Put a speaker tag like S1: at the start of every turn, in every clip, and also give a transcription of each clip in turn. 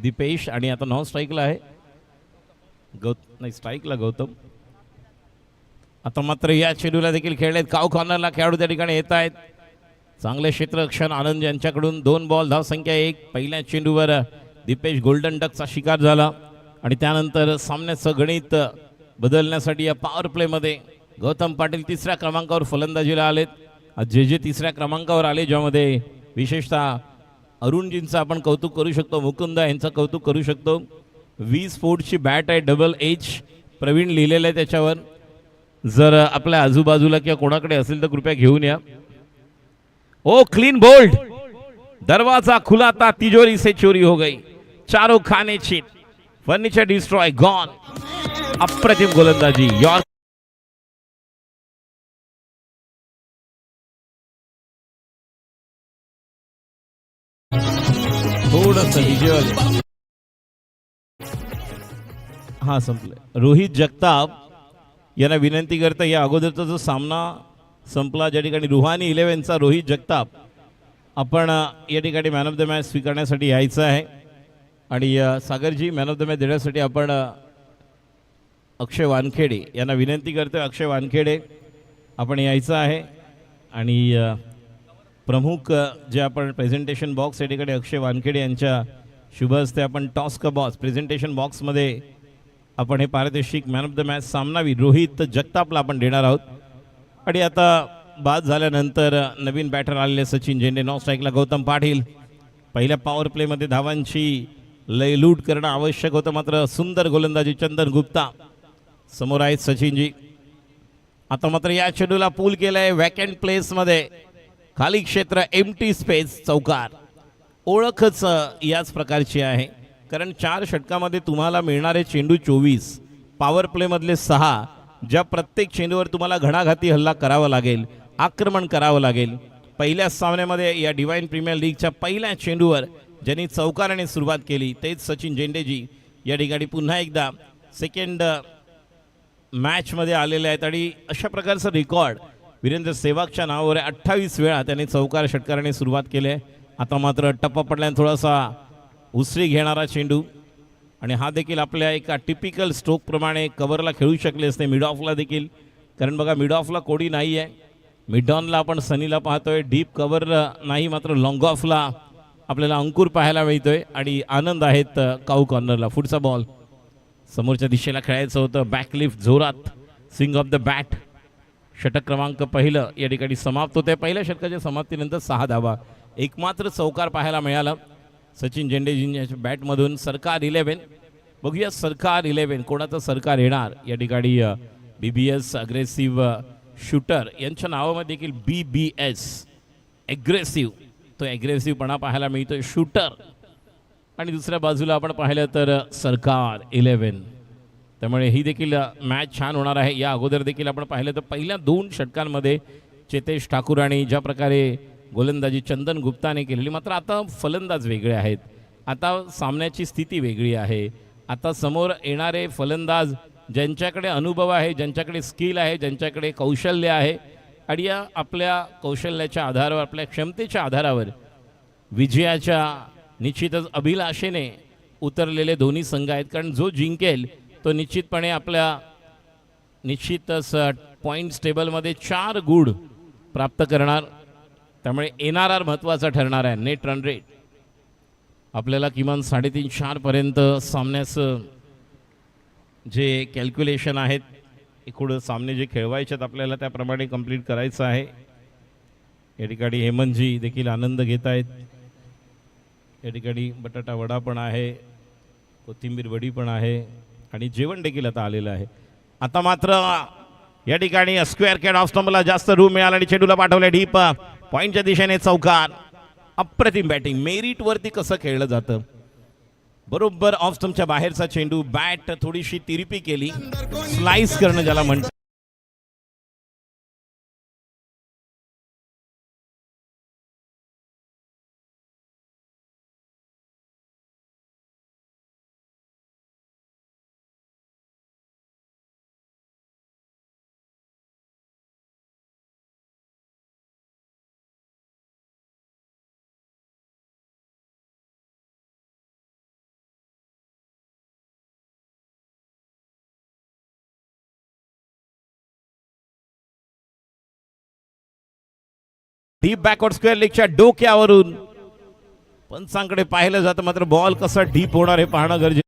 S1: दीपेश आणि आता नॉन स्ट्राईकला आहे नाही स्ट्राईकला गौतम. आता मात्र या चेंडूला देखील खेळलेत काऊ कॉर्नरला खेळाडू त्या ठिकाणी येत आहेत. चांगले क्षेत्ररक्षण आनंद यांच्याकडून 2 बॉल धावसंख्या 1. पहिल्या चेंडूवर दीपेश गोल्डन डकचा शिकार झाला आणि त्यानंतर सामन्याचं गणित बदलण्यासाठी या पॉवर प्लेमध्ये गौतम पाटील तिसऱ्या क्रमांकावर फलंदाजीला आलेत. जे तिसऱ्या क्रमांकावर आले ज्यामध्ये विशेषतः अरुणजींचं आपण कौतुक करू शकतो, मुकुंदा यांचं कौतुक करू शकतो. 20 फूटची बॅट आहे, डबल एच प्रवीण लिहिलेलं आहे त्याच्यावर. जर आपल्या आजूबाजूला किंवा कोणाकडे असेल तर कृपया घेऊन या. ओ क्लीन बोल्ड, दरवाजा खुला था तिजोरी से चोरी हो गई, चारों खाने चीट, फर्नीचर डिस्ट्रॉय गॉन. अप्रतिम गोलंदाजी यॉर्क थोडंसं व्हिज्युअल. हा संपलं. रोहित जगताप यांना विनंती करता या अगोदरचा जो सामना संपला ज्या ठिकाणी रुहानी 11चा रोहित जगताप आपण या ठिकाणी मॅन ऑफ द मॅच स्वीकारण्यासाठी यायचं आहे. आणि सागरजी मॅन ऑफ द मॅच देण्यासाठी आपण अक्षय वानखेडे यांना विनंती करतोय. अक्षय वानखेडे आपण यायचं आहे. आणि प्रमुख जे आपण प्रेझेंटेशन बॉक्स या ठिकाणी अक्षय वानखेडे यांच्या शुभ हस्ते आपण टॉस का बॉक्स प्रेझेंटेशन बॉक्समध्ये आपण हे पारितोषिक मॅन ऑफ द मॅच सामनावीर रोहित जगतापला आपण देणार आहोत. आणि आता बाद झाल्यानंतर नवीन बॅटर आलेले सचिन झेंडे, नॉन स्ट्राईकला गौतम पाटील. पहिल्या पॉवर प्लेमध्ये धावांची लयलूट करणं आवश्यक होतं, मात्र सुंदर गोलंदाजी चंदन गुप्ता. समोर आहेत सचिनजी. आता मात्र या चेंडूला पूल केलंय वॅकंट प्लेसमध्ये, खाली क्षेत्र एम्प्टी स्पेस, चौकार. ओळखच याच प्रकारची आहे, कारण 4 षटकामध्ये तुम्हाला मिळणारे चेंडू 24, पॉवर प्लेमधले 6, ज्या प्रत्येक चेंडूवर तुम्हाला घणाघाती हल्ला करावा लागेल, आक्रमण करावं लागेल. पहिल्या सामन्यामध्ये या डिवाइन प्रीमियर लीगच्या पहिल्या चेंडूवर ज्यांनी चौकाराने सुरुवात केली तेच सचिन झेंडेजी या ठिकाणी पुन्हा एकदा सेकंड मॅचमध्ये आलेले आहेत. आणि अशा प्रकारचं रेकॉर्ड वीरेंद्र सेवागच्या नावावर 28 वेळा त्यांनी चौकार षटकाराने सुरुवात केली आहे. आता मात्र टप्पा पडल्याने थोडासा उसरी घेणारा चेंडू, आणि हा देखील आपल्या एका टिपिकल स्ट्रोकप्रमाणे कव्हरला खेळू शकले असते, मिड ऑफला देखील. कारण बघा मिड ऑफला कोडी नाही आहे, मिड ऑनला आपण सनीला पाहतोय, डीप कव्हर नाही, मात्र लॉंग ऑफला आपल्याला अंकुर पाहायला मिळतोय. आणि आनंद आहेत काऊ कॉर्नरला. पुढचा बॉल समोरच्या दिशेला खेळायचं होतं, बॅकलिफ्ट जोरात, स्विंग ऑफ द बॅट. षटक क्रमांक पहिलं या ठिकाणी समाप्त होते. पहिल्या षटकाच्या समाप्तीनंतर 6 धावा, एकमात्र चौकार पाहायला मिळाला सचिन झेंडेजींच्या बॅटमधून. सरकार 11, बघूया सरकार 11 कोणाचं सरकार येणार या ठिकाणी. BBS अग्रेसिव्ह शूटर यांच्या नावामध्ये देखील BBS ॲग्रेसिव्ह, तो ॲग्रेसिव्हपणा पाहायला मिळतोय शूटर. आणि दुसऱ्या बाजूला आपण पाहिलं तर सरकार 11, त्यामुळे ही देखील मॅच छान होणार आहे. या अगोदर देखील आपण पाहिलं तर पहिल्या 2 षटकांमध्ये चेतेश ठाकूर आणि ज्या प्रकारे गोलंदाजी चंदन गुप्ताने केलेली, मात्र आता फलंदाज वेगळे आहेत, आता सामन्याची स्थिती वेगळी आहे. आता समोर येणारे फलंदाज ज्यांच्याकडे अनुभव आहे, ज्यांच्याकडे स्किल आहे, ज्यांच्याकडे कौशल्य आहे, आणि या आपल्या कौशल्याच्या आधारावर, आपल्या क्षमतेच्या आधारावर विजयाच्या निश्चितच अभिलाषेने उतरलेले दोन्ही संघ आहेत. कारण जो जिंकेल तो निश्चितपणे आपल्या निश्चितच पॉईंट्स टेबलमध्ये 4 गुण प्राप्त करणार. त्यामुळे NRR महत्त्वाचा ठरणार आहे. नेट रन रेट आपल्याला किमान 3.5-4 पर्यंत सामन्याचं जे कॅल्क्युलेशन आहेत, एकूण सामने जे खेळवायचे आहेत आपल्याला त्याप्रमाणे कंप्लीट करायचं आहे. या ठिकाणी हेमंतजी देखील आनंद घेत आहेत. या ठिकाणी बटाटा वडा पण आहे, कोथिंबीर वडी पण आहे, आणि जेवण देखील आता आलेलं आहे. आता मात्र या ठिकाणी स्क्वेअर कॅट ऑफ स्टंपला जास्त रूम मिळाला आणि चेंडूला पाठवले डीप पॉईंटच्या दिशेने, चौकार. अप्रतिम बॅटिंग. मेरिटवरती कसं खेळलं जातं, बरोबर ऑफ स्टंपच्या बाहेरचा चेंडू, बॅट थोडीशी तिरपी केली, स्लाइस करणं ज्याला म्हणतात. डीप बॅकवर्ड स्क्वेअर लेगच्या डोक्यावरून पंचांकडे पाहिलं जातं, मात्र बॉल कसा डीप होणार हे पाहणं गरजेचं.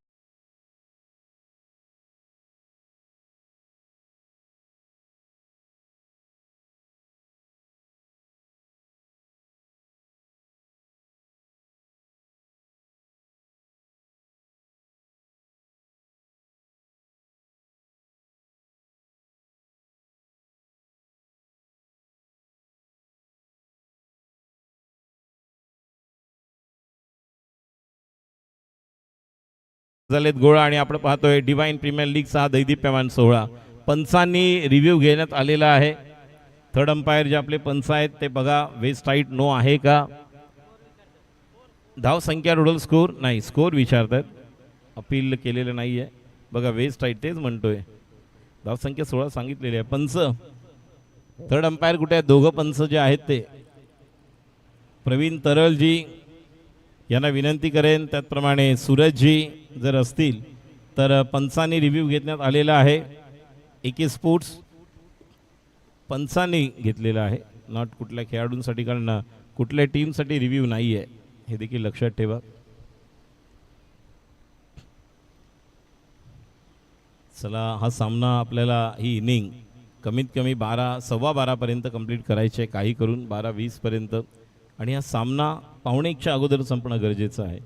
S1: झालेत गोळा आणि आपण पाहतोय डिवाइन प्रीमियर लीगचा हा दैदिप्यमान सोहळा पंचांनी रिव्ह्यू घेण्यात आलेला आहे. थर्ड अंपायर जे आपले पंच आहेत ते बघा, वेस्ट हाईट नो आहे का, धाव संख्या टोटल स्कोर नाही, स्कोर विचारतात, अपील केलेलं नाही आहे. बघा वेस्ट हाईट तेच म्हणतोय, धाव संख्या 16 सांगितलेली आहे. पंच थर्ड अंपायर कुठे आहेत? दोघं पंच जे आहेत ते प्रवीण तरलजी यांना विनंती करेन, त्याचप्रमाणे सूरजजी जर असतील तर पंचांनी रिव्ह्यू घेण्यात आलेला आहे. एके स्पोर्ट्स पंचांनी घेतलेला आहे, नॉट कुठल्या खेळाडूंसाठी, कारण कुठल्या टीमसाठी रिव्ह्यू नाही आहे, हे देखील लक्षात ठेवा. चला हा सामना आपल्याला ही इनिंग कमीत कमी 12:15 कंप्लीट करायचे आहे, काही करून 12:20 आणि हा सामना 1:45च्या अगोदर संपणं गरजेचं आहे,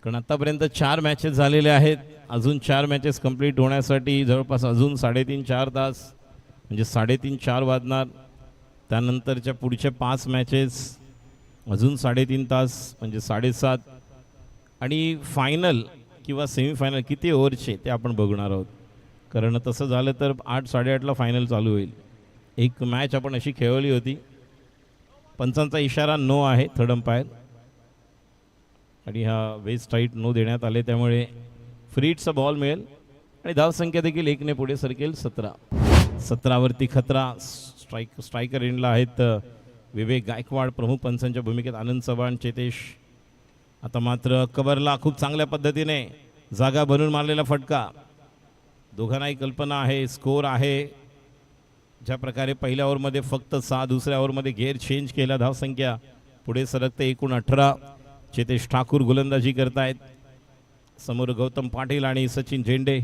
S1: कारण आतापर्यंत 4 मॅचेस झालेले आहेत. अजून 4 मॅचेस कंप्लीट होण्यासाठी जवळपास अजून 3.5-4 तास, म्हणजे 3:30-4 वाजणार. त्यानंतरच्या पुढच्या 5 मॅचेस अजून 3.5 तास, म्हणजे 7:30. आणि फायनल किंवा सेमीफायनल किती ओव्हरचे ते आपण बघणार आहोत, कारण तसं झालं तर 8-8:30ला फायनल चालू होईल. एक मॅच आपण अशी खेळवली होती, पंचांचा इशारा नो आहे थर्ड अंपायर, आणि हा वेस्ट हाईट नो देण्यात आले, त्यामुळे फ्रीटचा बॉल मिळेल आणि धावसंख्या देखील 1ने पुढे सरकेल. 17वरती खतरा. स्ट्रायकर एंडला आहेत विवेक गायकवाड, प्रमुख पंचांच्या भूमिकेत आनंद चव्हाण, चेतेश. आता मात्र कबरला खूप चांगल्या पद्धतीने जागा बनवून मारलेला फटका. दोघांनाही कल्पना आहे, स्कोर आहे. ज्या प्रकारे पहिल्या ओव्हरमध्ये फक्त 6, दुसऱ्या ओव्हरमध्ये गेअर चेंज केला, धावसंख्या पुढे सरकते, एकूण 18. चेतेश ठाकूर गोलंदाजी करतायत, समोर गौतम पाटील आणि सचिन झेंडे.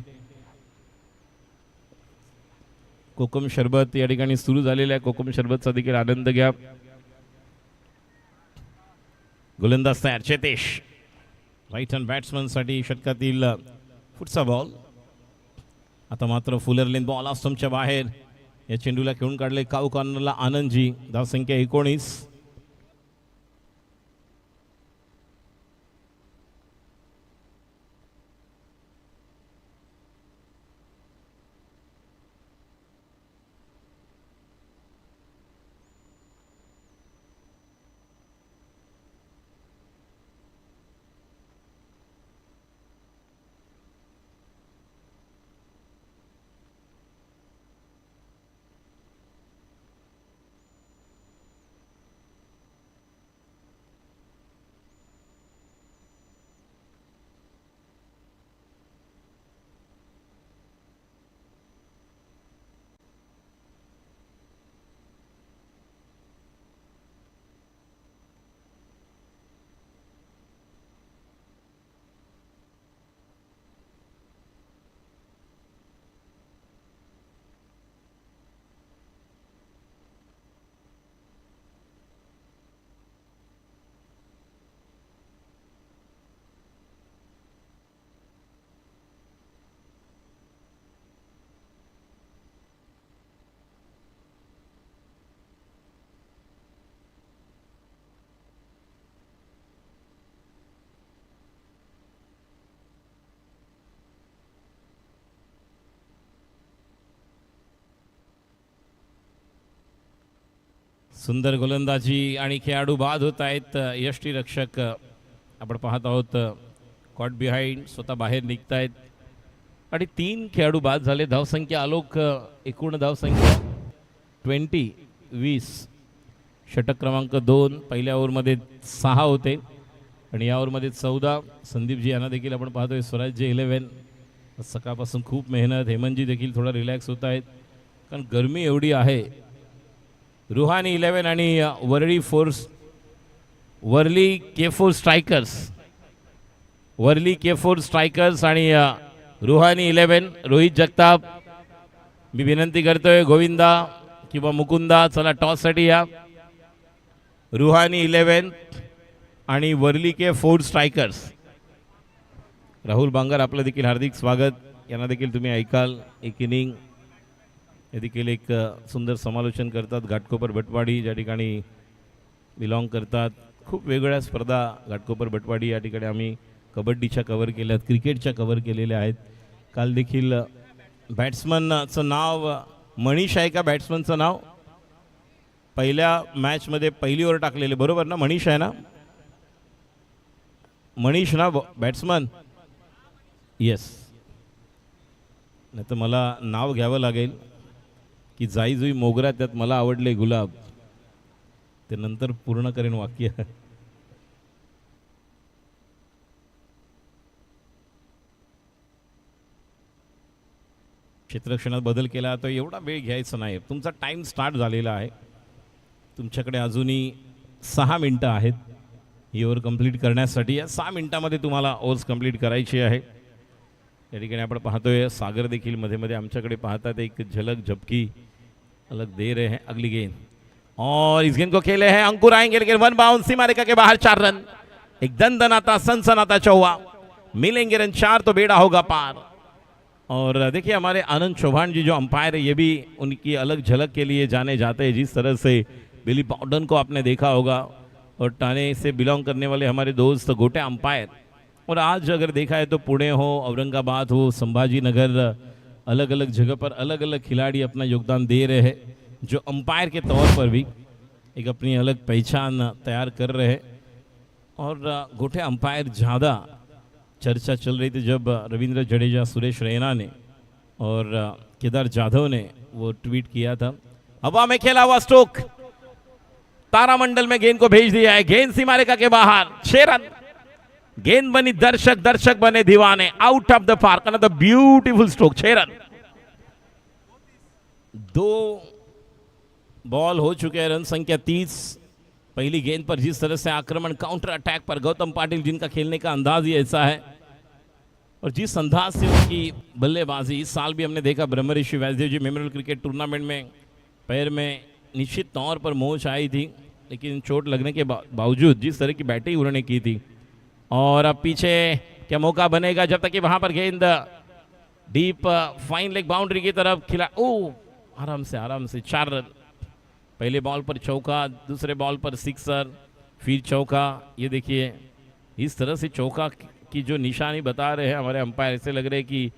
S1: कोकम शरबत या ठिकाणी सुरू झालेला आहे, कोकम शरबतचा देखील आनंद घ्या. गोलंदाज तयार चेतेश, राईट हँड बॅट्समनसाठी षटकातील पुढचा बॉल. आता मात्र फुलर लेन बॉल ऑस्टमच्या बाहेर, या चेंडूला खेळून काढले काऊ कॉर्नरला आनंदजी. धावसंख्या 19. सुंदर गोलंदाजी आणि खेळाडू बाद होत आहेत. यष्टीरक्षक आपण पाहत आहोत, कॉट बिहाइंड, स्वतः बाहेर निघतायत आणि 3 खेळाडू बाद झाले. धावसंख्या आलोक, एकूण धावसंख्या 20. षटक क्रमांक 2. पहिल्या ओव्हरमध्ये 6 होते आणि या ओव्हरमध्ये 14. संदीपजी यांना देखील आपण पाहतोय स्वराज्य 11. सकाळपासून खूप मेहनत. हेमंतजी देखील थोडा रिलॅक्स होत आहेत, कारण गरमी एवढी आहे रुहानी 11 आणि वर्ली के4 स्ट्रायकर्स. वर्ली के4 स्ट्रायकर्स आणि रुहानी 11. रोहित जगताप, मी विनंती करतोय गोविंदा किंवा मुकुंदा, चला टॉससाठी या. रुहानी 11 आणि वर्ली के4 स्ट्रायकर्स. राहुल बांगर, आपलं देखील हार्दिक स्वागत. यांना देखील तुम्ही ऐकाल. एक इनिंग हे देखील एक सुंदर समालोचन करतात. घाटकोपर भटवाडी ज्या ठिकाणी बिलॉंग करतात. खूप वेगवेगळ्या स्पर्धा घाटकोपर भटवाडी या ठिकाणी आम्ही कबड्डीच्या कव्हर केल्यात, क्रिकेटच्या कव्हर केलेल्या आहेत. काल देखील बॅट्समनचं नाव मनीष आहे का? बॅट्समनचं नाव पहिल्या मॅचमध्ये पहिली ओव्हर टाकलेले, बरोबर ना? मनीष आहे ना? मनीष ना बॅट्समन? येस. नाही तर मला नाव घ्यावं लागेल की जाई जुई मोगरा त्यात मला आवडले गुलाब, ते नंतर पूर्ण करेन वाक्य. क्षेत्ररक्षणात बदल केला तर एवढा वेळ घ्यायचा नाही. तुमचा टाईम स्टार्ट झालेला आहे. तुमच्याकडे अजूनही 6 मिनटं आहेत ही ओव्हर कंप्लीट करण्यासाठी. या 6 मिनटामध्ये तुम्हाला ओव्हर्स कंप्लीट करायची आहे. या ठिकाणी आपण पाहतोय सागर देखील मध्ये मध्ये आमच्याकडे पाहतात. एक झलक झपकी अलग दे रहे हैं. अगली गेंद और इस गेंद को खेले हैं अंकुर, आएंगे लेकिन वन बाउंस सीमा रेखा के बाहर. 4 रन. एक दंदनाता सनसनाता चौवा. मिलेंगे रन 4 तो बेड़ा होगा पार. और देखिए हमारे आनंद चौहान जी जो अंपायर है, ये भी उनकी अलग झलक के लिए जाने जाते हैं. जिस तरह से बिली पाउडन को आपने देखा होगा और ठाणे से बिलोंग करने वाले हमारे दोस्त गोटे अंपायर. और आज अगर देखा है तो पुणे हो, औरंगाबाद हो, संभाजी नगर, अलग अलग जगह पर अलग अलग खिलाड़ी अपना योगदान दे रहे हैं, जो अंपायर के तौर पर भी एक अपनी अलग पहचान तैयार कर रहे हैं. और गोटे अंपायर ज़्यादा चर्चा चल रही थी जब रविंद्र जडेजा, सुरेश रैना ने और केदार जाधव ने वो ट्वीट किया था. हवा में खेला हुआ स्ट्रोक, तारामंडल में गेंद को भेज दिया है. गेंद सीमा रेखा के बाहर. 6 रन. गेंद बनी दर्शक, दर्शक बने दीवाने. Out of the park. Another beautiful stroke. 6 run. 2 ball हो चुके हैं. रन संख्या 30. पहली गेंद पर जिस तरह से आक्रमण, काउंटर अटैक पर गौतम पाटिल, जिनका खेलने का अंदाज ही ऐसा है और जिस अंदाज से उनकी बल्लेबाजी. इस साल भी हमने देखा ब्रह्मऋषि वैष्णदेव जी मेमोरियल क्रिकेट टूर्नामेंट में पैर में निश्चित तौर पर मोच आई थी, लेकिन चोट लगने के बावजूद जिस तरह की बैटिंग उन्होंने की थी. और अब पीछे क्या मौका बनेगा, जब तक कि वहां पर गेंद डीप फाइन लेग बाउंड्री की तरफ खिला. ओ आराम से 4 रन. पहले बॉल पर चौका, दूसरे बॉल पर सिक्सर, फिर चौका. ये देखिए इस तरह से चौका की जो निशानी बता रहे हैं हमारे अंपायर, ऐसे लग रहे हैं कि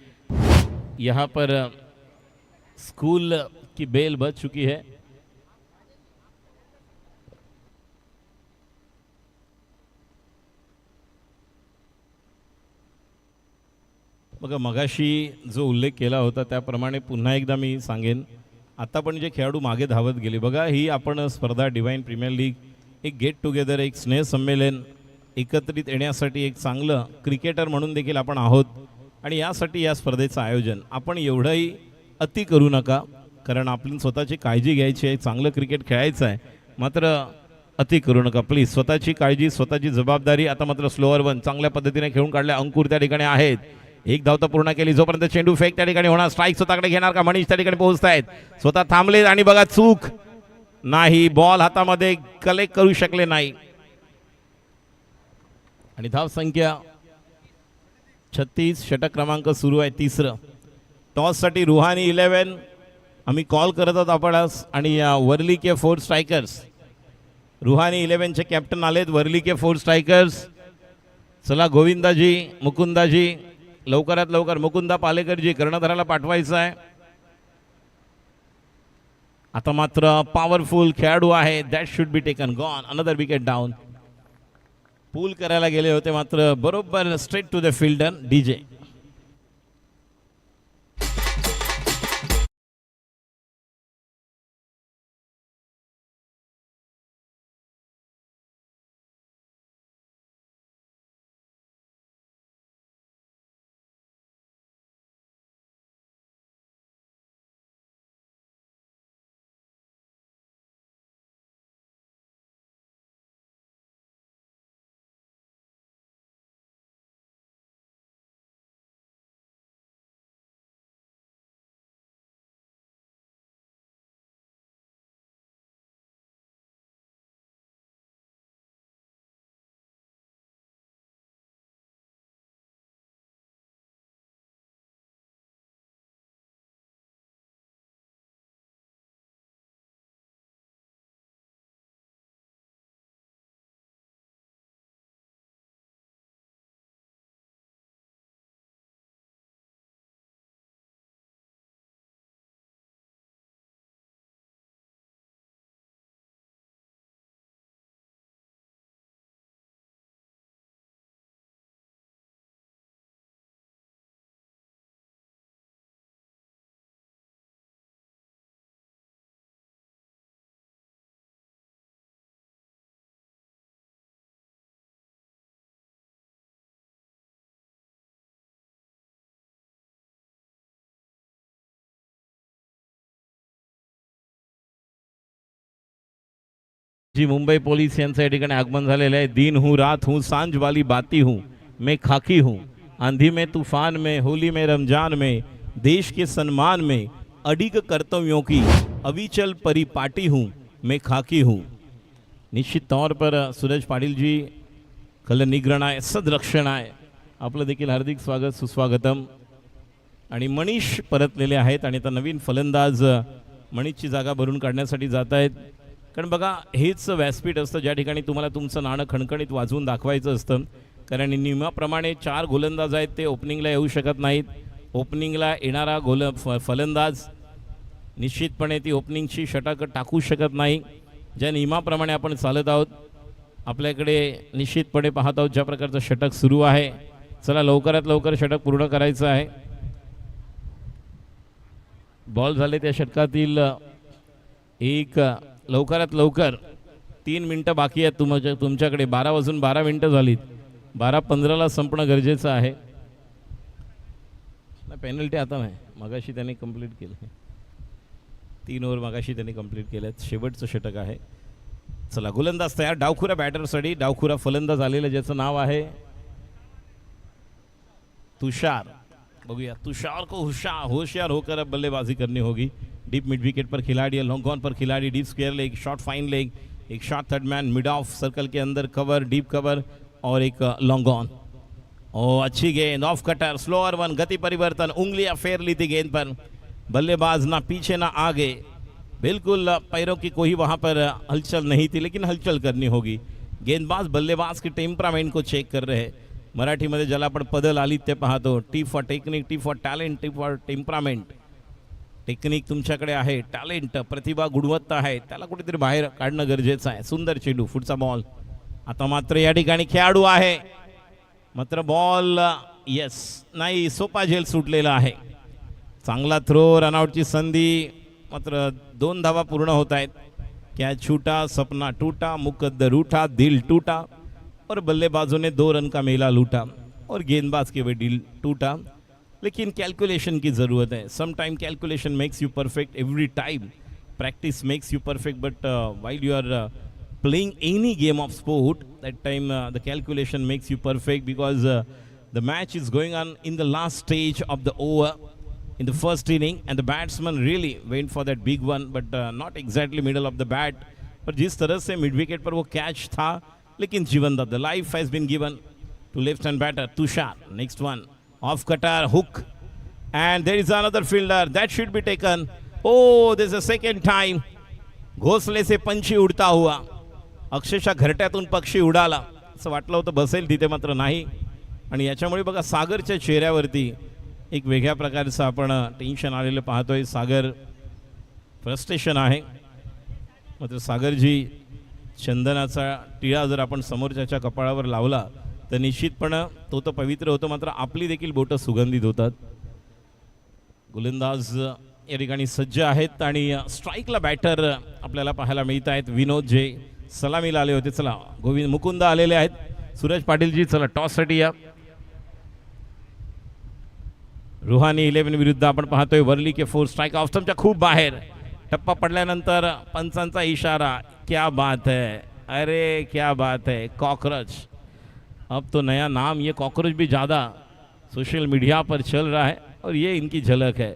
S1: यहाँ पर स्कूल की बेल बज चुकी है. बघा मगाशी जो उल्लेख केला होता त्याप्रमाणे पुन्हा एकदा मी सांगेन. आता पण जे खेळाडू मागे धावत गेले बघा, ही आपण स्पर्धा डिवाइन प्रीमियर लीग एक गेट टुगेदर, एक स्नेह संमेलन, एकत्रित येण्यासाठी एक चांगलं क्रिकेटर म्हणून देखील आपण आहोत. आणि यासाठी या स्पर्धेचं आयोजन. आपण एवढंही अति करू नका, कारण आपली स्वतःची काळजी घ्यायची आहे, चांगलं क्रिकेट खेळायचं आहे, मात्र अति करू नका प्लीज. स्वतःची काळजी, स्वतःची जबाबदारी. आता मात्र स्लोअर वन चांगल्या पद्धतीने खेळून काढले. अंकुर त्या ठिकाणी आहेत. एक धाव तर पूर्ण केली. जोपर्यंत चेंडू फेक त्या ठिकाणी होणार. स्ट्राईक स्वतःकडे घेणार का? मनीष त्या ठिकाणी पोहोचतायत. स्वतः थांबले आणि बघा चूक नाही. बॉल हातामध्ये कलेक्ट करू शकले नाही. आणि धाव संख्या 36. षटक क्रमांक सुरू आहे 3रं. टॉससाठी रुहानी 11 आम्ही कॉल करत आहोत आपण आज. आणि वर्ली के4 स्ट्रायकर्स, रुहानी 11चे कॅप्टन आलेत. वर्ली के4 स्ट्रायकर्स. चला गोविंदाजी, मुकुंदाजी, लवकरात लवकर मुकुंदा पालेकरजी कर्णधाराला पाठवायचं आहे. आता मात्र पॉवरफुल खेळाडू आहे. That should be taken. Gone. Another wicket down. Pull करायला गेले होते मात्र बरोबर straight to the fielder DJ. जी मुंबई पोलीस यांचं या ठिकाणी आगमन झालेलं आहे. दिन हूँ रात हूँ सांझ वाली बाती हूँ, मैं खाकी हूँ, आंधी में तूफान में, होली में रमजान में, देश के सम्मान में, अडिग कर्तव्यों की अविचल परिपाटी हूँ, मैं खाकी हूँ. निश्चित तौर पर सूरज पाटील जी खल निग्रहण आहे, सदरक्षण आहे. आपलं देखील हार्दिक स्वागत सुस्वागतम. आणि मनीष परतलेले आहेत आणि आता नवीन फलंदाज मनीषची जागा भरून काढण्यासाठी जात आहेत. कारण बघा हेच व्यासपीठ असतं ज्या ठिकाणी तुम्हाला तुमचं नाणं खणखणीत वाजवून दाखवायचं असतं. कारण नियमाप्रमाणे 4 गोलंदाज आहेत, ते ओपनिंगला येऊ शकत नाहीत. ओपनिंगला येणारा फलंदाज निश्चितपणे ती ओपनिंगची षटक टाकू शकत नाही. ज्या नियमाप्रमाणे आपण चालत आहोत आपल्याकडे निश्चितपणे पाहत आहोत ज्या प्रकारचं षटक सुरू आहे. चला लवकरात लवकर षटक पूर्ण करायचं आहे. बॉल झाले त्या षटकातील एक लवकरात लवकर 3 मिनटं बाकी आहेत तुमच्याकडे. 12 वाजून 12 मिनटं झालीत. 12:15ला संपणं गरजेचं आहे. पेनल्टी आता नाही, मगाशी त्यांनी कंप्लीट केलं. 3 ओव्हर मगाशी त्यांनी कंप्लीट केल्यात. शेवटचं षटक आहे. चला गोलंदाज तयार. डावखुरा बॅटरसाठी डावखुरा फलंदाज आलेलं ज्याचं नाव आहे तुषार. बघूया तुषार को होशियार होकर अब बल्लेबाजी करनी होगी. डीप मिड विकेट पर खिलाड़ी है, लॉन्ग ऑन पर खिलाड़ी, deep square leg, short fine leg, एक shot third man, mid off circle के अंदर कवर, डीप कवर और एक लॉन्ग ऑन. ओ अच्छी गेंद, ऑफ कटर, स्लोअर वन, गति परिवर्तन, उंगलियां फेर ली थी गेंद पर. बल्लेबाज ना पीछे ना आगे, बिल्कुल पैरों की कोई वहाँ पर हलचल नहीं थी, लेकिन हलचल करनी होगी. गेंदबाज बल्लेबाज के टेम्परामेंट को चेक कर रहे हैं. मराठीमध्ये ज्याला आपण पदल आली ते पाहतो. T for technique, T for talent, T for temperament. Technique तुमच्याकडे आहे, टॅलेंट प्रतिभा गुणवत्ता आहे, त्याला कुठेतरी बाहेर काढणं गरजेचं आहे. सुंदर चेंडू, पुढचा बॉल. आता मात्र या ठिकाणी खेळाडू आहे, मात्र बॉल येस नाही, सोपा झेल सुटलेला आहे. चांगला थ्रो, रनआउटची संधी, मात्र 2 धावा पूर्ण होत आहेत. कॅच छूटा, सपना टूटा, मुकद्दर उठा, दिल टूटा और बल्लेबाजों ने 2 रन का मेला लूटा और गेंदबाज के भी दिल टूटा. लेकिन कैलकुलेशन की ज़रूरत है. Some time calculation makes you perfect. Every time practice makes you perfect. But while you are playing any game of sport, that time the calculation makes you perfect, because the match is going on in the last stage of the over in the first inning, and the batsman really went for that big one, but not exactly middle of the bat. पर जिस तरह से mid wicket पर वो catch था, लेकिन जीवन the life has been given to left hand batter Tushar. Next one, off cutter, hook, and there is another fielder that should be taken. Oh this is second time. घोसले से पंछी उडता हुआ, अक्षरशः घरट्यातून पक्षी उडाला असं वाटलं होतं बसेल तिथे, मात्र नाही. आणि याच्यामुळे बघा सागरच्या चेहऱ्यावरती एक वेगळ्या प्रकारचं आपण टेन्शन आलेलं पाहतोय. सागर फ्रस्ट्रेशन आहे. मात्र सागरजी चंदनाचा टिळा जर आपण समोरच्याच्या कपाळावर लावला तर निश्चितपणे तो तर पवित्र होतो, मात्र आपली देखील बोटं सुगंधित होतात. गोलंदाज या ठिकाणी सज्ज आहेत आणि स्ट्राईकला बॅटर आपल्याला पाहायला मिळत आहेत. विनोद जे सलामीला आले होते. चला गोविंद मुकुंद आलेले आहेत. सूरज पाटीलजी चला टॉससाठी या. रुहानी 11 विरुद्ध आपण पाहतोय वर्ली के 4 स्ट्राइक. ऑफ स्टंपच्या खूप बाहेर. टप्पा पडल्यानंतर पंचांचा इशारा. क्या बात है, अरे क्या बात है, कॉकरोच. अब तो नया नाम ये कॉकरोच भी ज़्यादा सोशल मीडिया पर चल रहा है और ये इनकी झलक है.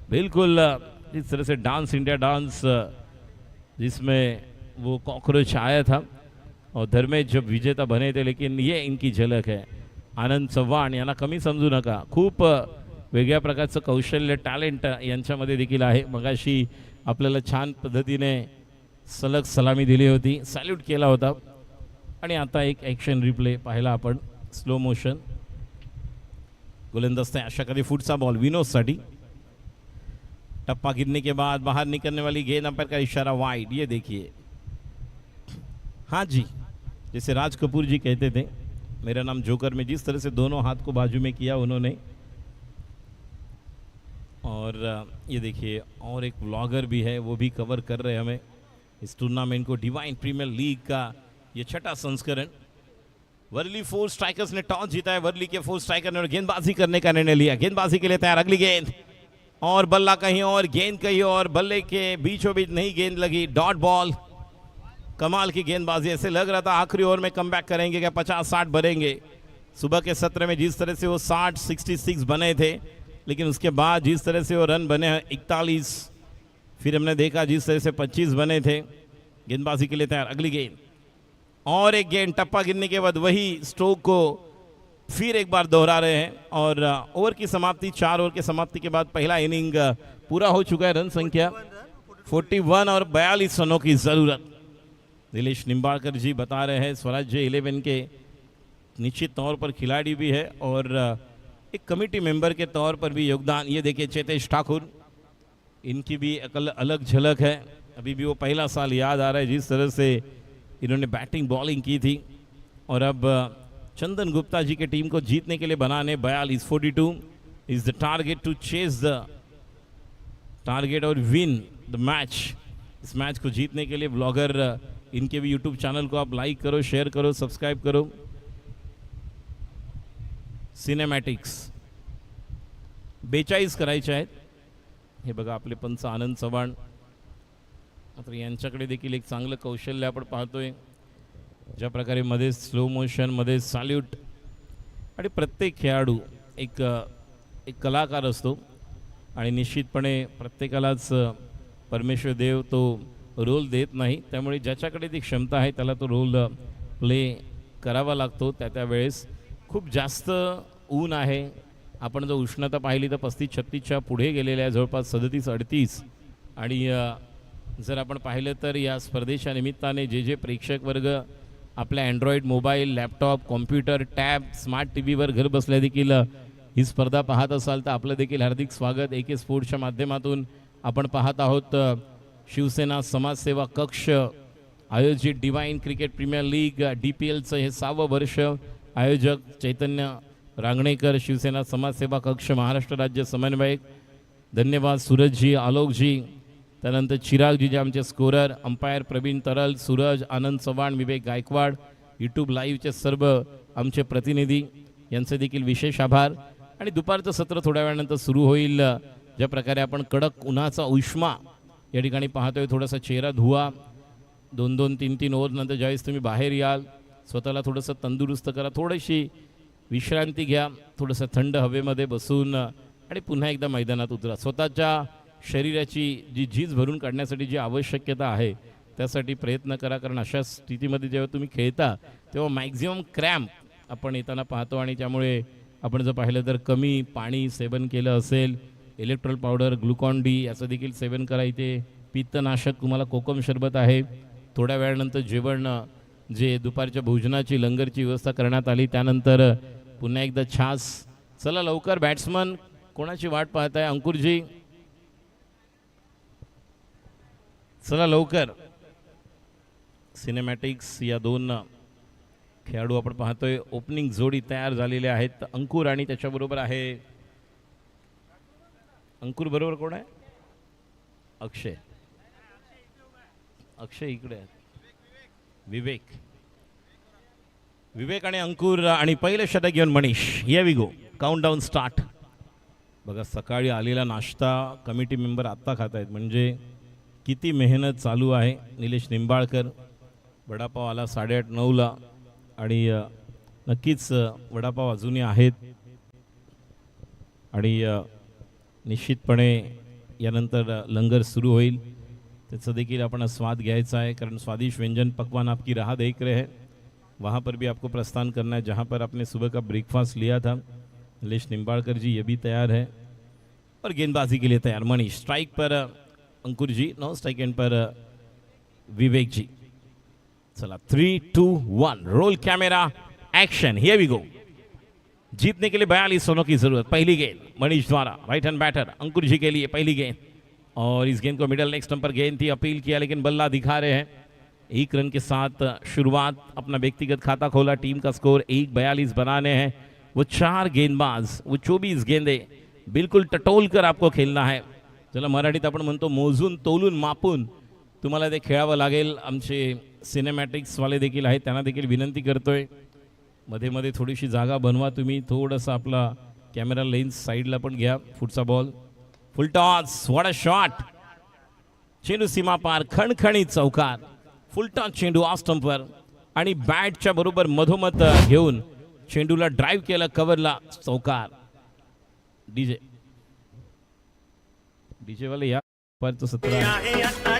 S1: बिल्कुल जिस तरह से डांस इंडिया डांस जिसमें वो कॉकरोच आया था और धर्मेश जब विजेता बने थे, लेकिन ये इनकी झलक है. आनंद चव्हाण यांना कमी समजू नका. खूप वेगळ्या प्रकारचं कौशल्य, टॅलेंट यांच्यामध्ये देखील आहे. मगाशी आपल्याला छान पद्धतीने सलग सलामी दिली होती, सॅल्यूट केला होता. आणि आता एक ॲक्शन रिप्ले पाहिला आपण, स्लो मोशन. गोलंदाज अशा कधी फुटचा बॉल विनोदसाठी. टप्पा गिरने के बाद बाहर निकलने वाली गेंद, अंपायर का इशारा वाइड. ये देखिए, हाँ जी, जैसे राज कपूर जी कहते थे मेरा नाम जोकर में, जिस तरह से दोनों हाथ को बाजू में किया उन्होंने. और ये देखिए और एक ब्लॉगर भी है, वो भी कवर कर रहे हैं हमें इस टूर्नामेंट को. डिवाइन प्रीमियर लीग का ये 6ठा संस्करण. वर्ली 4 स्ट्राइकर्स ने टॉस जीता है. वर्ली के 4 स्ट्राइकर ने गेंदबाजी करने का निर्णय लिया. गेंदबाजी के लिए तैयार. अगली गेंद और बल्ला कहीं और, गेंद कहीं और, बल्ले के बीचों बीच नहीं गेंद लगी. Dot ball. कमाल की गेंदबाजी, ऐसे लग रहा था आखिरी ओवर में कमबैक करेंगे, क्या 50-60 बनेंगे। सुबह के सत्र में जिस तरह से वो 66 बने थे, लेकिन उसके बाद जिस तरह से वो रन बने 41, फिर हमने देखा जिस तरह से 25 बने थे। गेंदबाजी के लिए तैयार, अगली गेंद और एक गेंद, टप्पा गिरने के बाद वही स्ट्रोक को फिर एक बार दोहरा रहे हैं। और ओवर की समाप्ति, 4 ओवर की समाप्ति के बाद पहला इनिंग पूरा हो चुका है। रन संख्या 41 और 42 रनों की जरूरत। नीलेश निंबाळकर जी बता रहे हैं स्वराज्य 11 के निश्चित तौर पर खिलाड़ी भी है और एक कमेटी मेंबर के तौर पर भी योगदान। ये देखिए चेतेश ठाकुर, इनकी भी अलग झलक है। अभी भी वो पहला साल याद आ रहा है जिस तरह से इन्होंने बैटिंग बॉलिंग की थी। और अब चंदन गुप्ता जी के टीम को जीतने के लिए बनाने 42 is the target to chase the target और विन द मैच। इस मैच को जीतने के लिए ब्लॉगर इनके भी यूट्यूब चॅनल को आप लाईक करो, शेअर करो, सबस्क्राईब करो। सिनेमॅटिक्स 42 करायचे आहेत। हे बघा आपले पंच आनंद चव्हाण, मात्र यांच्याकडे देखील एक चांगलं कौशल्य आपण पाहतोय। ज्या प्रकारे मध्ये स्लो मोशन, मध्ये सॅल्यूट, आणि प्रत्येक खेळाडू एक कलाकार असतो आणि निश्चितपणे प्रत्येकालाच परमेश्वर देव तो रोल देत नाही। त्यामुळे ज्याच्याकडे ती क्षमता आहे त्याला तो रोल प्ले करावा लागतो। त्या वेळेस खूप जास्त ऊन आहे। आपण जर उष्णता पाहिली तर 35-36च्या पुढे गेलेल्या आहे, जवळपास 37-38। आणि जर आपण पाहिलं तर या स्पर्धेच्या निमित्ताने जे प्रेक्षक वर्ग आपल्या Android mobile, laptop, computer, tab, smart T व्हीवर घर बसल्या देखील ही स्पर्धा पाहत असाल तर आपलं देखील हार्दिक स्वागत। AK स्पोर्ट्सच्या माध्यमातून आपण पाहत आहोत शिवसेना समाजसेवा कक्ष आयोजित डिवाइन क्रिकेट प्रीमियर लीग DPLचं हे 6वं वर्ष। आयोजक चैतन्य रांगणेकर, शिवसेना समाजसेवा कक्ष, महाराष्ट्र राज्य समन्वयक धन्यवाद सूरजजी, आलोकजी, त्यानंतर चिरागजी जे आमचे स्कोरर, अंपायर प्रवीण तरल, सूरज, आनंद चव्हाण, विवेक गायकवाड, यूट्यूब लाईव्हचे सर्व आमचे प्रतिनिधी यांचे देखील विशेष आभार। आणि दुपारचं सत्र थोड्या वेळानंतर सुरू होईल। ज्या प्रकारे आपण कडक उन्हाचा उष्मा या ठिकाणी पाहतोय, थोडासा चेहरा धुवा, 2-2, 3-3 ओव्हर नंतर ज्यावेळेस तुम्ही बाहेर याल स्वतःला थोडंसं तंदुरुस्त करा, थोडीशी विश्रांती घ्या, थोडंसं थंड हवेमध्ये बसून आणि पुन्हा एकदा मैदानात उतरा। स्वतःच्या शरीराची जी झीज भरून काढण्यासाठी जी आवश्यकता आहे त्यासाठी प्रयत्न करा, कारण अशा स्थितीमध्ये जेव्हा तुम्ही खेळता तेव्हा मॅक्झिमम क्रॅम्प आपण येताना पाहतो। आणि त्यामुळे आपण जर पाहिलं तर कमी पाणी सेवन केलं असेल, इलेक्ट्रोल पावडर, ग्लुकॉन डी याचं देखील सेवन करा। इथे पित्तनाशक तुम्हाला कोकम शरबत आहे। थोड्या वेळानंतर जेवण जे दुपारच्या भोजनाची लंगरची व्यवस्था करण्यात आली, त्यानंतर पुन्हा एकदा छास। चला लवकर, बॅट्समन कोणाची वाट पाहत आहे? अंकुरजी चला लवकर। सिनेमॅटिक्स या 2 खेळाडू आपण पाहतोय, ओपनिंग जोडी तयार झालेले आहेत। अंकुर आणि त्याच्याबरोबर आहे, अंकुर बरोबर कोण आहे? अक्षय, अक्षय इकडे आहे, विवेक आणि अंकुर। आणि पहिले षटक घेऊन Manish. Here we go, countdown start. बघा सकाळी आलेला नाश्ता कमिटी मेंबर आत्ता खात आहेत, म्हणजे किती मेहनत चालू आहे। निलेश निंबाळकर, वडापाव आला 8:30-9ला आणि नक्कीच वडापाव अजूनही आहेत। आणि निश्चितपणे यानंतर लंगर सुरू होईल, त्याचा देखील आपण स्वाद घ्यायचा है, कारण स्वादिष्ट व्यंजन पकवान आपकी राह देख रहे हैं, वहाँ पर भी आपको प्रस्थान करना है जहाँ पर आपने सुबह का ब्रेकफास्ट लिया था। निलेश निंबाळकर जी ये भी तैयार है और गेंदबाजी के लिए तैयार। मनीष स्ट्राइक पर Ankur ji, no strike end पर विवेक जी। चला 3, 2, 1 roll camera action, here we go. जीतने के लिए 42 रनों की जरूरत। पहली गेंद मनीष द्वारा, राइट हैंड बैटर अंकुर जी के लिए पहली गेंद, और इस गेंद को मिडल लेग स्टंप पर गेंद थी, अपील किया लेकिन बल्ला दिखा रहे हैं। 1 रन के साथ शुरुआत, अपना व्यक्तिगत खाता खोला, टीम का स्कोर 1-42 बनाने हैं। वो 4 गेंदबाज, वो 24 गेंदे बिल्कुल टटोल कर आपको खेलना है। चला मराठीत आपण म्हणतो मोजून तोलून मापून तुम्हाला ते खेळावं लागेल। आमचे सिनेमॅटिक्सवाले देखील आहेत, त्यांना देखील विनंती करतोय मध्ये मध्ये थोडीशी जागा बनवा तुम्ही, थोडासा आपला कॅमेरा लेन्स साईडला पण घ्या। पुढचा ball full toss, what a shot, चेंडू सीमा पार, खणखणीत चौकार, फुल टॉस चेंडू ऑफ स्टंपवर आणि बॅटच्या बरोबर मधोमध घेऊन चेंडूला ड्राईव्ह केलं कव्हरला, चौकार. डीजे वाले या परचं सत्र आहे.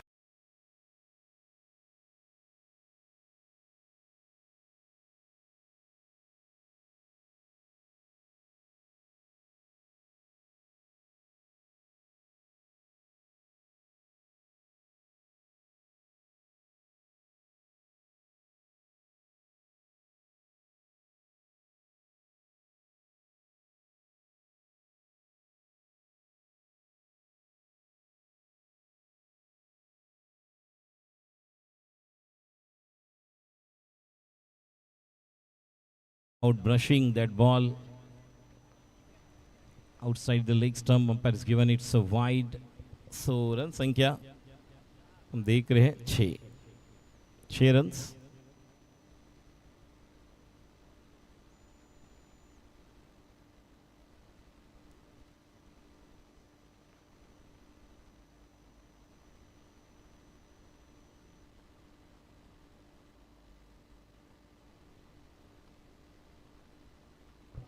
S1: Out brushing that ball outside the leg stump. Umpire has given it's a wide. So run संख्या हम देख रहे हैं 6 रन्स.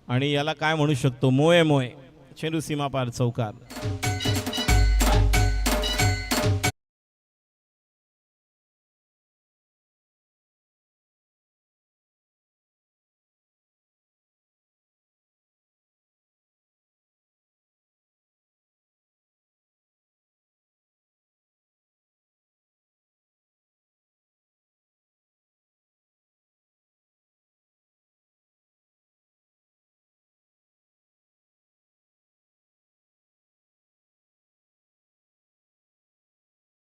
S1: आणि याला काय म्हणू शकतो, मोये मोये. चेंडू सीमा पार, चौकार.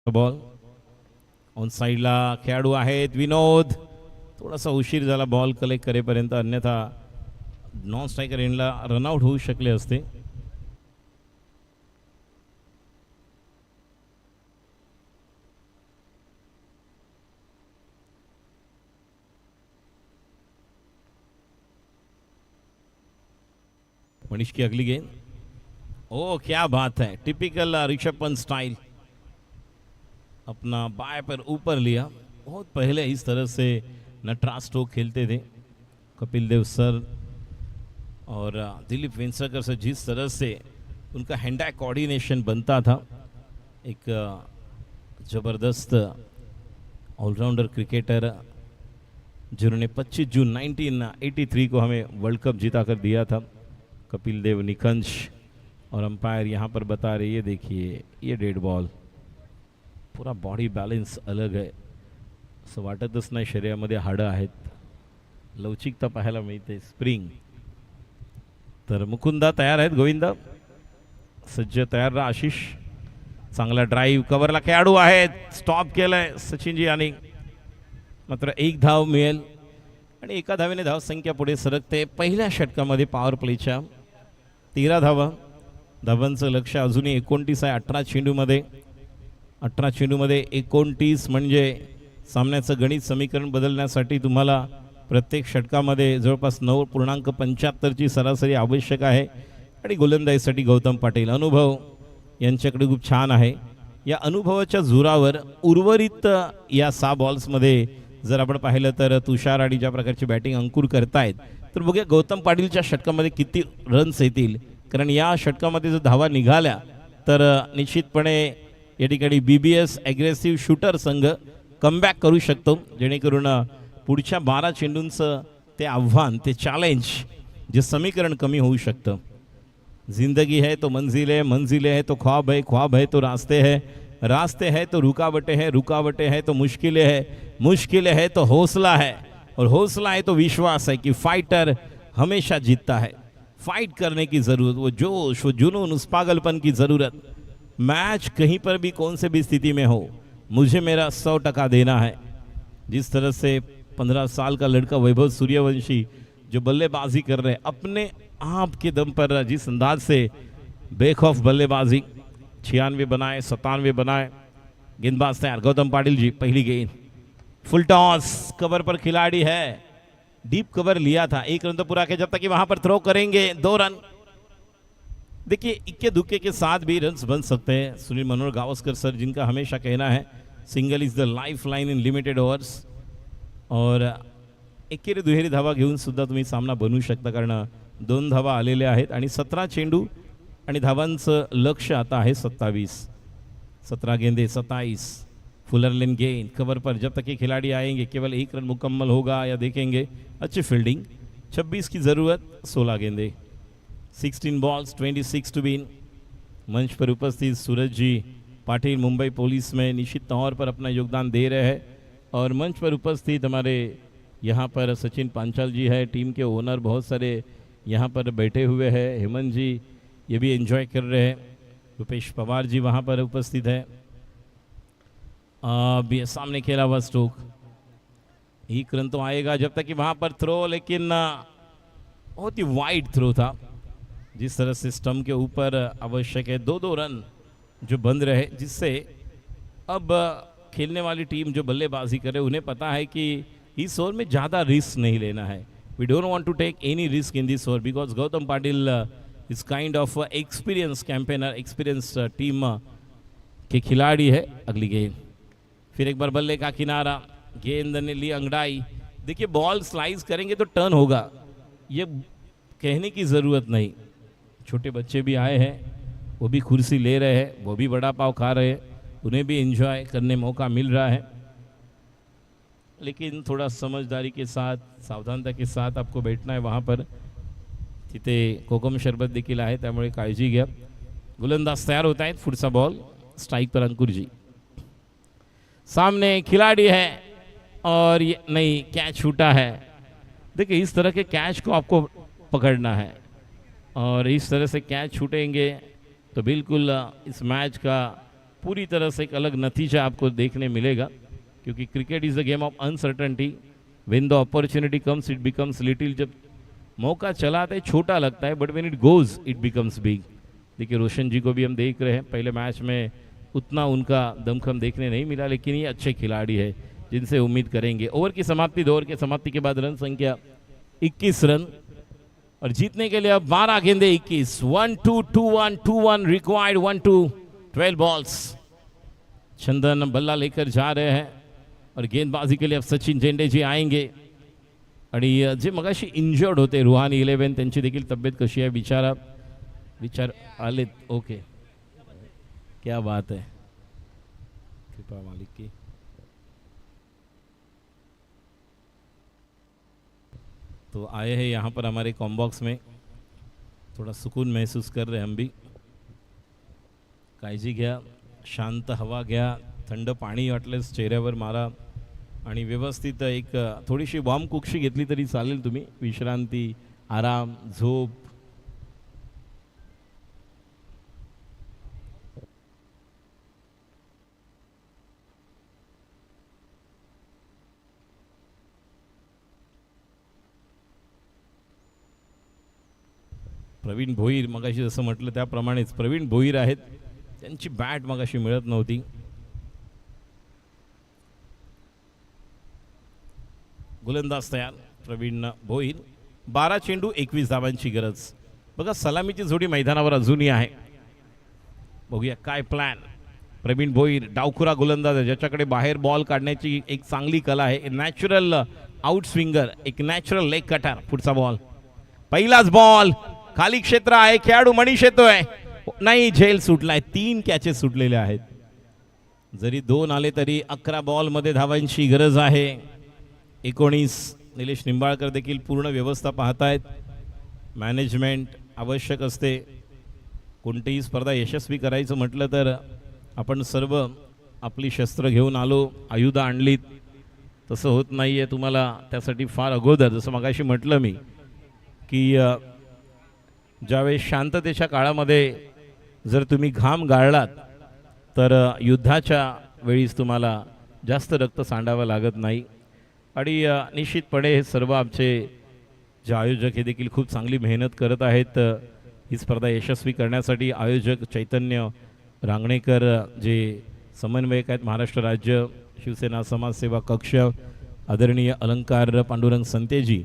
S1: बॉल ऑन साइडला खेळाडू आहेत विनोद. थोडासा उशीर झाला बॉल कलेक्ट करेपर्यंत, अन्यथा नॉन स्ट्रायकर एंडला रनआउट होऊ शकले असते. मनीष की अगली गेंद. ओ क्या बात है, टिपिकल ऋषभ पंत स्टाइल. अपना बाएं पर ऊपर लिया. बहुत पहले इस तरह से नटराज स्ट्रोक खेलते थे कपिल देव सर और दिलीप वेंसरकर से. जिस तरह से उनका हैंड आई कोऑर्डिनेशन बनता था, एक ज़बरदस्त ऑलराउंडर क्रिकेटर जिन्होंने 25 जून 1983 को हमें वर्ल्ड कप जीता कर दिया था, कपिल देव निकंज. और अंपायर यहाँ पर बता रहे, ये देखिए ये डेड बॉल. पूरा बॉडी बॅलन्स अलग आहे, असं वाटतच नाही शरीरामध्ये हाडं आहेत. लवचिकता पाहायला मिळते, स्प्रिंग. तर मुकुंदा तयार आहेत, गोविंदा सज्ज, तयार राहा आशिष. चांगला ड्राईव्ह, कव्हरला खेळाडू आहेत, स्टॉप केलंय सचिनजी आणि मात्र 1 धाव मिळेल आणि 1 धावेने धावसंख्या पुढे सरकते. पहिल्या षटकामध्ये पॉवर प्लेच्या 13 धावा. धावांचं लक्ष अजूनही 29 आहे 18 चेंडूमध्ये. 18 चेंडूमध्ये 29 म्हणजे सामन्याचं गणित समीकरण बदलण्यासाठी तुम्हाला प्रत्येक षटकामध्ये जवळपास 9.75ची सरासरी आवश्यक आहे. आणि गोलंदाजीसाठी गौतम पाटील अनुभव यांच्याकडे खूप छान आहे. या अनुभवाच्या जोरावर उर्वरित या 6 बॉल्समध्ये जर आपण पाहिलं तर तुषार आणि ज्या प्रकारची बॅटिंग अंकुर करतायत, तर बघूया गौतम पाटीलच्या षटकामध्ये किती रन्स येतील. कारण या षटकामध्ये जर धावा निघाल्या तर निश्चितपणे या ठिकाणी BBS ॲग्रेसिव्ह शूटर संघ कमबॅक करू शकतो, जेणेकरून पुढच्या 12 चेंडूंचं ते आव्हान, ते चॅलेंज, जे समीकरण कमी होऊ शकतं. जिंदगी है तो मंजिलें, मंजिलें है तो ख्वाब है, ख्वाब है तो रास्ते है, रास्ते है तो रुकावटें है, रुकावटें है तो मुश्किलें है, मुश्किलें है तो हौसला है, और हौसला है तो विश्वास है कि फाइटर हमेशा जीतता है. फाइट करने की ज़रूरत, वो जोश, वो जुनून, उस पागलपन की ज़रूरत. मैच कहीं पर भी कौन से भी स्थिति में हो, मुझे मेरा 100% देना है. जिस तरह से 15 साल का लड़का वैभव सूर्यवंशी जो बल्लेबाजी कर रहे हैं अपने आप के दम पर, जिस अंदाज से बेखौफ बल्लेबाजी, 96 बनाए, 97 बनाए. गेंदबाज तैयार, गौतम पाटिल जी. पहली गेंद, फुल टॉस, कवर पर खिलाड़ी है, डीप कवर लिया था. 1 रन तो पूरा किया, जब तक कि वहां पर थ्रो करेंगे 2 रन. देखिए इक्के दुक्के के साथ भी रन्स बन सकते हैं. सुनील मनोहर गावस्कर सर, जिनका हमेशा कहना है single is the life line in limited overs. और एकेरी दुहेरी धावा घेऊन सुद्धा तुम्ही सामना बनवू शकता, कारण 2 धावा आलेल्या आहेत आणि 17 चेंडू आणि धावांचं लक्ष आता आहे 27. 17 गेंदे 27. फुलर लेन गेंद कवर पर. जब तक ये खिलाड़ी आएंगे केवल 1 रन मुकम्मल होगा या देखेंगे. अच्छी फील्डिंग. 26 की ज़रूरत. 16 गेंदे. 16 बॉल्स 26 टू विन. मंच पर उपस्थित सूरज जी पाटिल मुंबई पुलिस में निश्चित तौर पर अपना योगदान दे रहे हैं. और मंच पर उपस्थित हमारे यहाँ पर सचिन पांचाल जी है, टीम के ओनर बहुत सारे यहाँ पर बैठे हुए हैं. हेमंत जी ये भी एंजॉय कर रहे हैं. रुपेश पवार जी वहाँ पर उपस्थित है. अभी सामने खेला हुआ स्ट्रोक. एक रन तो आएगा जब तक कि वहाँ पर थ्रो, लेकिन बहुत ही वाइड थ्रो था. जिस तरह से स्टंप के ऊपर आवश्यक है 2-2 रन जो बंद रहे, जिससे अब खेलने वाली टीम जो बल्लेबाजी करे उन्हें पता है कि इस ओवर में ज़्यादा रिस्क नहीं लेना है. We don't want to take any risk in this over because Gautam Patil is kind of experience campaigner, experience team के खिलाड़ी है. अगली गेंद फिर एक बार बल्ले का किनारा. गेंद ने ली अंगड़ाई. देखिए बॉल स्लाइस करेंगे तो टर्न होगा, ये कहने की ज़रूरत नहीं. छोटे बच्चे भी आए हैं, वो भी कुर्सी ले रहे हैं, वो भी बड़ा पाव खा रहे हैं, उन्हें भी एंजॉय करने मौका मिल रहा है. लेकिन थोड़ा समझदारी के साथ, सावधानता के साथ आपको बैठना है वहाँ पर. तिथे कोकम शरबत देखील आहे, त्यामुळे काळजी घ्या. गोलंदाज तयार होत आहेत. पुढचा बॉल स्ट्राइक पर अंकुर जी. सामने खिलाड़ी है और ये नहीं, कैच छूटा है. देखिए इस तरह के कैच को आपको पकड़ना है और इस तरह से कैच छूटेंगे तो बिल्कुल इस मैच का पूरी तरह से एक अलग नतीजा आपको देखने मिलेगा. क्योंकि cricket is a game of uncertainty. When the opportunity comes it becomes little. जब मौका चला तो छोटा लगता है, but when it goes it becomes big. देखिए रोशन जी को भी हम देख रहे हैं, पहले मैच में उतना उनका दमखम देखने नहीं मिला, लेकिन ये अच्छे खिलाड़ी है जिनसे उम्मीद करेंगे. ओवर की समाप्ति, 2 ओवर की समाप्ति के बाद रन संख्या 21 रन और जीतने के लिए अब 12 गेंदे 21. 1-2 2-1 2-1 रिक्वायर्ड. 1-2 12 बॉल्स. चंदन बल्ला लेकर जा रहे हैं और गेंदबाजी के लिए अब सचिन जेंडे जी आएंगे. आणि जे मगाशी इंजर्ड होते रुहानी 11, त्यांची देखील तब्येत कशी आहे विचार आले. ओके, क्या बात है, कृपा मालिक की. तो आए हैं यहाँ पर हमारे कॉम्बॉक्स में, थोड़ा सुकून महसूस कर रहे हैं हम भी. काळजी घ्या, शांत हवा घ्या, थंड पाणी वाटल्यास चेहऱ्यावर मारा आणि व्यवस्थित एक थोडीशी वार्म कुक्षी घेतली तरी चालेल. तुम्ही विश्रांती, आराम, झोप. प्रवीण भोईर मगाशी जसं म्हटलं त्याप्रमाणेच प्रवीण भोईर आहेत, त्यांची बॅट मगाशी मिळत नव्हती. गोलंदाज तयार प्रवीण भोईर. 12 चेंडू 21 धावांची गरज. बघा सलामीची जोडी मैदानावर अजूनही आहे. बघूया काय प्लॅन. प्रवीण भोईर डावखुरा गोलंदाज आहे, ज्याच्याकडे बाहेर बॉल काढण्याची एक चांगली कला आहे. नॅचरल आउट स्विंगर, एक नॅचरल लेग कटर. पुढचा बॉल, पहिलाच बॉल, खाली क्षेत्र आहे, खेळाडू मनीष येतोय, नाही झेल सुटलाय. 3 कॅचेस सुटलेले आहेत. जरी 2 आले तरी 11 बॉल मध्ये धावांची गरज आहे. 19. निलेश निंबाळकर देखील पूर्ण व्यवस्था पाहतायत. मॅनेजमेंट आवश्यक असते. कोणतीही स्पर्धा यशस्वी करायचं म्हटलं तर आपण सर्व आपली शस्त्र घेऊन आलो, आयुध आणलीत. तसं होत नाही आहे. तुम्हाला त्यासाठी फार अगोदर, जसं मगाशी म्हटलं मी, की ज्यावेळेस शांततेच्या काळामध्ये जर तुम्ही घाम गाळलात तर युद्धाच्या वेळीच तुम्हाला जास्त रक्त सांडावं लागत नाही. आणि निश्चितपणे हे सर्व आमचे जे आयोजक हे देखील खूप चांगली मेहनत करत आहेत ही स्पर्धा यशस्वी करण्यासाठी. आयोजक चैतन्य रांगणेकर, जे समन्वयक आहेत महाराष्ट्र राज्य शिवसेना समाजसेवा कक्ष, आदरणीय अलंकार पांडुरंग संतेजी,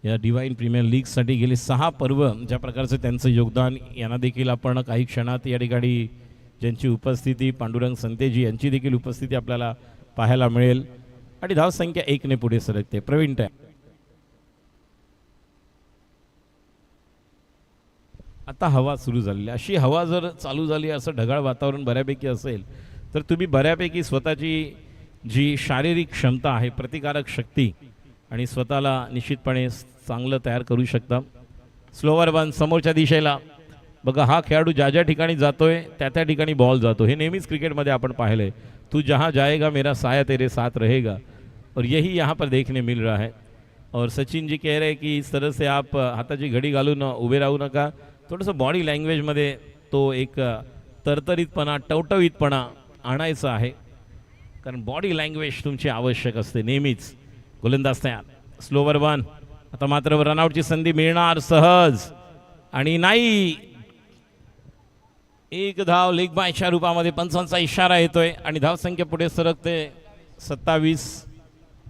S1: या डिवाइन प्रीमियर लीगसाठी गेले 6 पर्व ज्या प्रकारचं त्यांचं योगदान, यांना देखील आपण काही क्षणात या ठिकाणी ज्यांची उपस्थिती, पांडुरंग संतेजी यांची देखील उपस्थिती आपल्याला पाहायला मिळेल आणि धावसंख्या 1ने पुढे सरकते. प्रवीण टाइम. आता हवा सुरू झालेली, अशी हवा जर चालू झाली, असं ढगाळ वातावरण बऱ्यापैकी असेल तर तुम्ही बऱ्यापैकी स्वतःची जी शारीरिक क्षमता आहे, प्रतिकारक शक्ती आणि स्वतःला निश्चितपणे चांगलं तयार करू शकता. स्लोवर वन समोरच्या दिशेला बघा, हा खेळाडू ज्या ज्या ठिकाणी जातोय त्या त्या ठिकाणी बॉल जातो. हे नेहमीच क्रिकेटमध्ये आपण पाहिलंय. तू जहाँ जाएगा मेरा साया तेरे साथ रहेगा, और यही यहाँ पर देखने मिल रहा है. और सचिन जी कह रहे हैं कि इस तरह से आप हाताची घडी घालून उभे राहू नका. थोडंसं बॉडी लँग्वेजमध्ये तो एक तरतरीतपणा, टवटवीतपणा आणायचा आहे, कारण बॉडी लँग्वेज तुमची आवश्यक असते नेहमीच. गोलंदाज तयार. Slower one. आता मात्र रनआउटची संधी मिळणार सहज, आणि नाही, एक धाव लेग बायच्या रूपामध्ये पंचांचा इशारा येतोय आणि धावसंख्या पुढे सरकते 27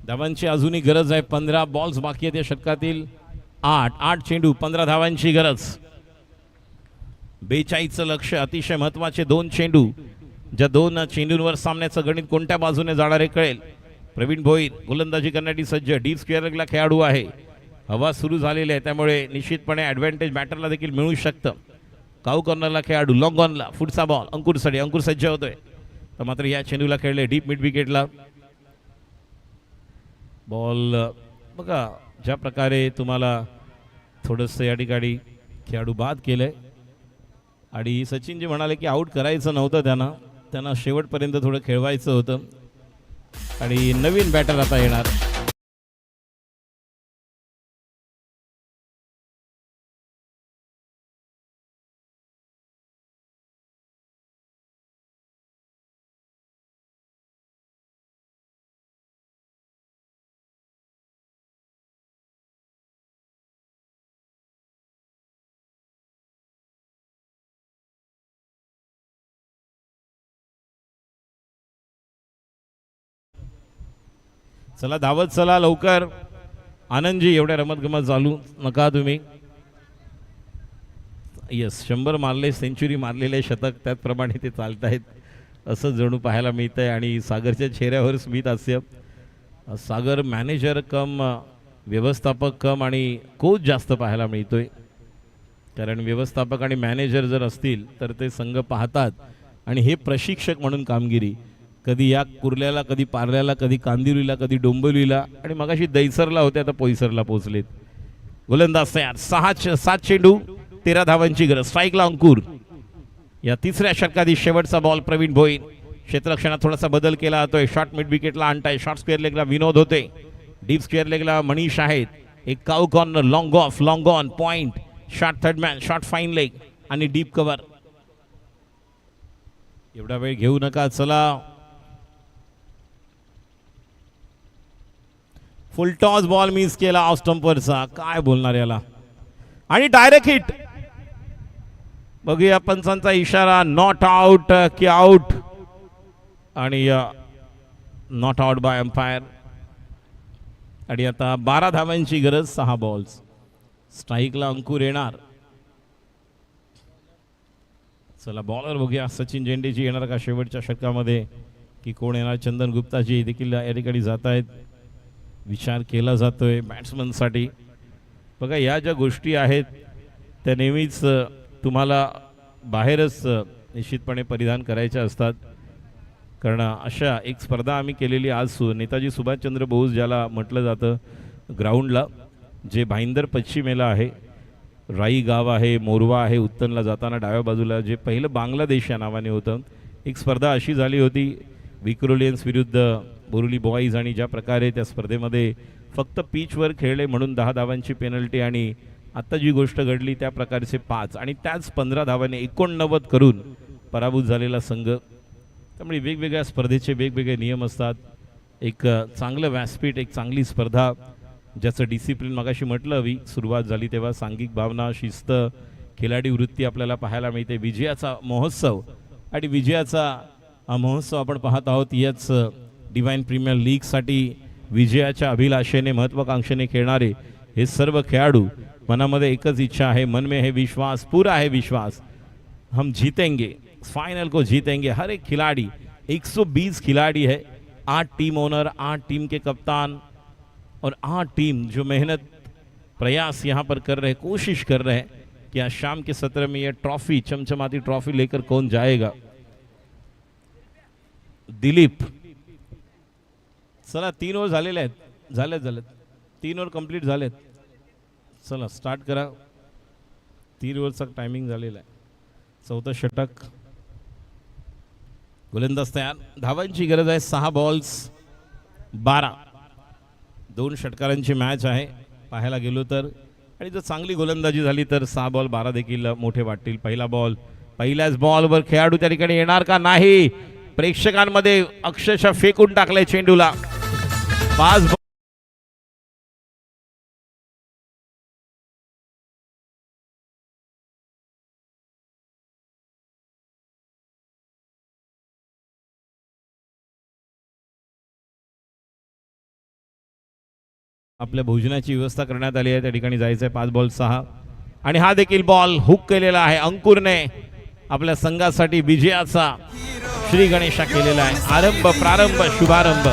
S1: धावांची अजूनही गरज आहे. 15 बॉल्स बाकी आहेत या षटकातील. 8 चेंडू 15 धावांची गरज. 42चं लक्ष. अतिशय महत्त्वाचे 2 चेंडू. ज्या 2 चेंडूंवर सामन्याचं गणित कोणत्या बाजूने जाणार आहे कळेल. प्रवीण भोईर गोलंदाजी करण्यासाठी सज्ज. डीप स्क्वेअरला खेळाडू आहे. हवा सुरू झालेली आहे, त्यामुळे निश्चितपणे ॲडव्हान्टेज बॅटरला देखील मिळू शकतं. काऊ कॉर्नरला खेळाडू, लॉंग ऑनला पुढचा बॉल अंकुरसाठी. अंकुर सज्ज होतोय, तर मात्र या चेंडूला खेळले डीप मिड विकेटला. बॉल बघा, ज्या प्रकारे तुम्हाला थोडंसं या ठिकाणी खेळाडू बाद केलंय, आणि सचिनजी म्हणाले की आऊट करायचं नव्हतं त्यांना शेवटपर्यंत थोडं खेळवायचं होतं. आणि नवीन बॅटर आता येणार. चला धावत चला लवकर. आनंदजी, एवढ्या रमतगमत चालू नका तुम्ही. यस, 100 मारले, सेंचुरी मारलेले, शतक त्याचप्रमाणे ते चालत आहेत असं जणू पाहायला मिळतं आहे. आणि सागरच्या चेहऱ्यावर स्मित हास्य. सागर मॅनेजर कम व्यवस्थापक कम आणि कोच जास्त पाहायला मिळतोय, कारण व्यवस्थापक आणि मॅनेजर जर असतील तर ते संघ पाहतात, आणि हे प्रशिक्षक म्हणून कामगिरी कधी या कुर्ल्याला, कधी पार्ल्याला, कधी कांदिवलीला, कधी डोंबिवलीला, आणि मगाशी दैसरला होते, आता पोईसरला पोहोचलेत. गोलंदाज तयार. 7 चेंडू 13 धावांची गरज. स्ट्राईकला अंकुर. या तिसऱ्या षटकातील शेवटचा बॉल प्रवीण भोईर. क्षेत्ररक्षणात थोडासा बदल केला जातोय. शॉर्ट मिड विकेटला आणताय. शॉर्ट स्क्वेअर लेगला विनोद होते. डीप स्क्वेअर लेगला मनीष आहेत. एक cow corner, long off, long on, point, short third man, short fine leg आणि डीप कव्हर. एवढा वेळ घेऊ नका. चला, फुल टॉस बॉल मिस केला ऑफ स्टंपवरचा. काय बोलणार याला. आणि डायरेक्ट हिट. बघूया पंचांचा इशारा. नॉट आउट की आउट, आणि नॉट आउट बाय अंपायर. आणि आता 12 धावांची गरज. 6 बॉल्स. स्ट्राईकला अंकुर येणार. चला बॉलर बघूया. सचिन झेंडेजी येणार का शेवटच्या षटकामध्ये, की कोण येणार. चंदन गुप्ताजी देखील या ठिकाणी जात आहेत. विचार केला जातोय बॅट्समनसाठी. बघा, या ज्या गोष्टी आहेत त्या नेहमीच तुम्हाला बाहेरच निश्चितपणे परिधान करायच्या असतात, कारण अशा एक स्पर्धा आम्ही केलेली आज नेताजी सुभाषचंद्र बोस ज्याला म्हटलं जातं ग्राउंडला, जे भाईंदर पश्चिमेला आहे. राई गाव आहे, मोरवा आहे. उत्तनला जाताना डाव्या बाजूला जे पहिलं बांगलादेश या नावाने होतं. एक स्पर्धा अशी झाली होती विक्रोलियन्स विरुद्ध बोरुली बॉईज, आणि ज्या प्रकारे त्या स्पर्धेमध्ये फक्त पिचवर खेळले म्हणून 10 धावांची पेनल्टी, आणि आत्ता जी गोष्ट घडली त्या प्रकारचे 5, आणि त्याच 15 धावांनी 89 करून पराभूत झालेला संघ. त्यामुळे वेगवेगळ्या स्पर्धेचे वेगवेगळे नियम असतात. एक चांगलं व्यासपीठ, एक चांगली स्पर्धा, ज्याचं डिसिप्लिन मगाशी म्हटलं हवी. सुरुवात झाली तेव्हा सांघिक भावना, शिस्त, खिलाडी वृत्ती आपल्याला पाहायला मिळते. विजयाचा महोत्सव, आणि विजयाचा हा महोत्सव आपण पाहत आहोत. याच डिवाइन प्रीमियर लीगसाठी विजयाच्या अभिलाषेने, महत्त्वाकांक्षेने खेळणारे हे सर्व खेळाडू. मनामध्ये एकच इच्छा आहे, मन में है विश्वास, पूरा है विश्वास, हम जीतेंगे, फाइनल को जीतेंगे। हर एक खिलाड़ी, 120 खिलाड़ी है, 8 टीम ओनर, 8 टीम के कप्तान और 8 टीम जो मेहनत प्रयास यहाँ पर कर रहे, कोशिश कर रहे हैं कि आज शाम के सत्र में ये ट्रॉफी, चमचमाती ट्रॉफी लेकर कौन जाएगा। दिलीप, चला 3 ओव्हर झालेले आहेत, झालेत 3 ओव्हर कंप्लीट झालेत। चला स्टार्ट करा, 3 ओव्हरचा टायमिंग झालेला आहे। चौथं षटक, गोलंदाज तयार, धावांची गरज आहे, 6 बॉल्स 12, 2 षटकारांची मॅच आहे पाहायला गेलो तर। आणि जर चांगली गोलंदाजी झाली तर 6 बॉल 12 देखील मोठे वाटतील। पहिला बॉल, पहिल्याच बॉलवर खेळाडू त्या ठिकाणी येणार का नाही, प्रेक्षकांमध्ये अक्षरशः फेकून टाकले चेंडूला। 5 आपल्या भोजनाची व्यवस्था करण्यात आली आहे, त्या ठिकाणी जायचं आहे। 5 बॉल 6 आणि हा देखील बॉल हुक केलेला आहे अंकुरने, आपल्या संघासाठी विजयाचा श्री गणेशा केलेला आहे। प्रारंभ शुभारंभ